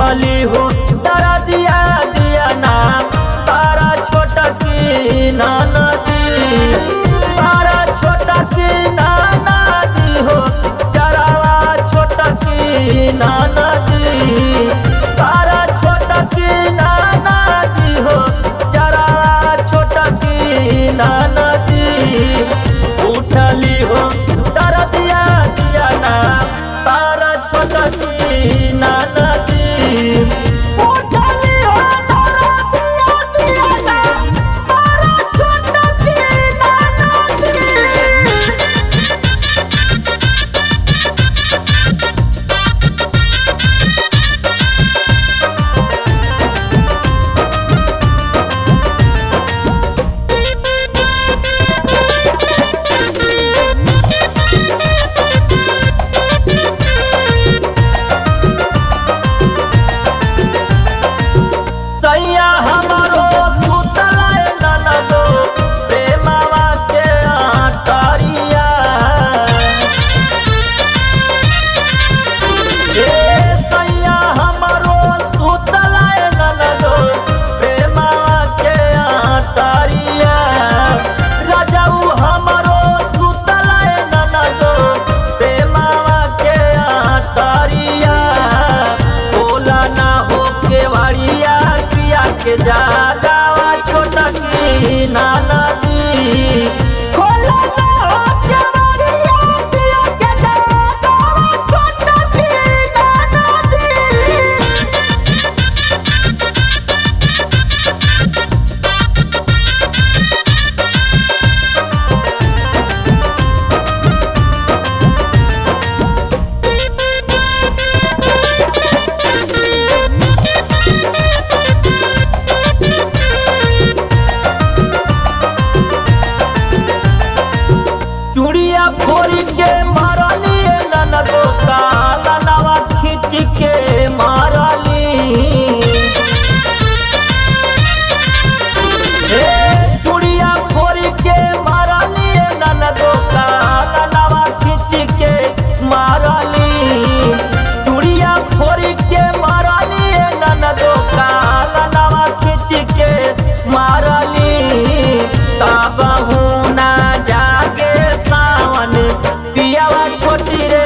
उठली हो तारा दिया दिया नाम तारा छोटा की नाना दी तारा छोटा की नाना दी हो चरावा छोटा की नाना दी तारा छोटा की नाना दी हो चरावा छोटा की नाना दी उठली हो तारा दिया दिया नाम तारा छोटा की नाना दी उठली हो तारा दिया दिया नाम तारा छोटा की नाना दी। सैया हमारो सुतलाए ननदो प्रेमवा के आटरिया सैया हमारो सुतलाए ननदो प्रेमवा के आटरिया राजाऊ हमारो सुतलाए ननदो प्रेमवा के आटरिया बोला ना हो के वाड़िया के जागावा छोटा की नाना दी खोला ना हो के वाड़िया पिया के जागावा छोटा की नाना दी। चूड़िया फोड़ी के मारली ननदो काला नवा खींच के मारली चूड़िया फोड़ी के मारली ननदो काला नवा खींच के मारली चूड़िया फोड़ी के मारली ननदो काला नवा खींच के मारली तब ना जागे सावन पियावा छोटी रे